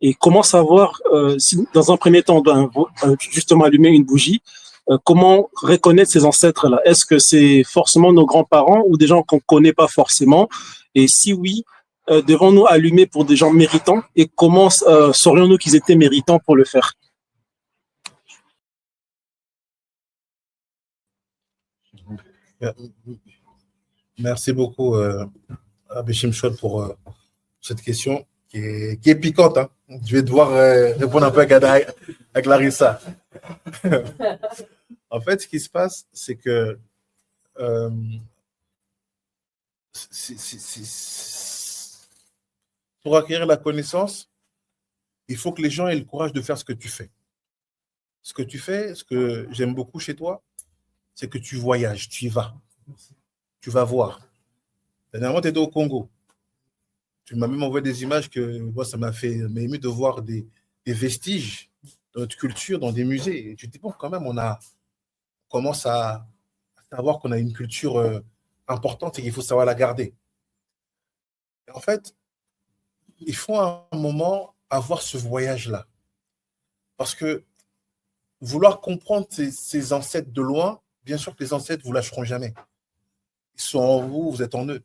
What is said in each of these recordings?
Et comment savoir si, dans un premier temps, on doit justement allumer une bougie, comment reconnaître ces ancêtres-là? Est-ce que c'est forcément nos grands-parents ou des gens qu'on ne connaît pas forcément? Et si oui, devons-nous allumer pour des gens méritants? Et comment saurions-nous qu'ils étaient méritants pour le faire? Merci beaucoup, Abéchim Chouette, pour cette question qui est piquante. Hein. Je vais devoir répondre un peu à Clarissa. En fait, ce qui se passe, c'est que euh, pour acquérir la connaissance, il faut que les gens aient le courage de faire ce que tu fais. Ce que tu fais, ce que j'aime beaucoup chez toi, c'est que tu voyages, tu y vas. Tu vas voir. Dernièrement, tu étais au Congo. Tu m'as même envoyé des images que moi, ça m'a ému de voir des vestiges de notre culture dans des musées. Et tu te dis, bon, quand même, on commence à savoir qu'on a une culture importante et qu'il faut savoir la garder. Et en fait, il faut à un moment avoir ce voyage-là. Parce que vouloir comprendre ses ancêtres de loin, bien sûr que les ancêtres ne vous lâcheront jamais. Ils sont en vous, vous êtes en eux.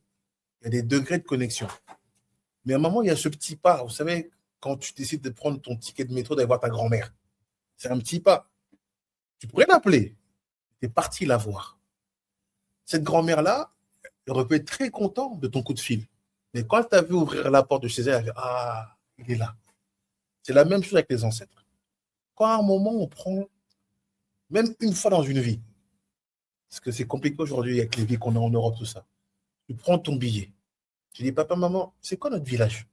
Il y a des degrés de connexion. Mais à un moment, il y a ce petit pas. Vous savez, quand tu décides de prendre ton ticket de métro, d'aller voir ta grand-mère, c'est un petit pas. Tu pourrais l'appeler. Tu es parti la voir. Cette grand-mère-là, elle aurait pu être très contente de ton coup de fil. Mais quand elle t'a vu ouvrir la porte de chez elle, elle a fait « Ah, il est là ». C'est la même chose avec les ancêtres. Quand à un moment, on prend, même une fois dans une vie, parce que c'est compliqué aujourd'hui avec les vies qu'on a en Europe, tout ça, tu prends ton billet. Tu dis « Papa, maman, c'est quoi notre village ?»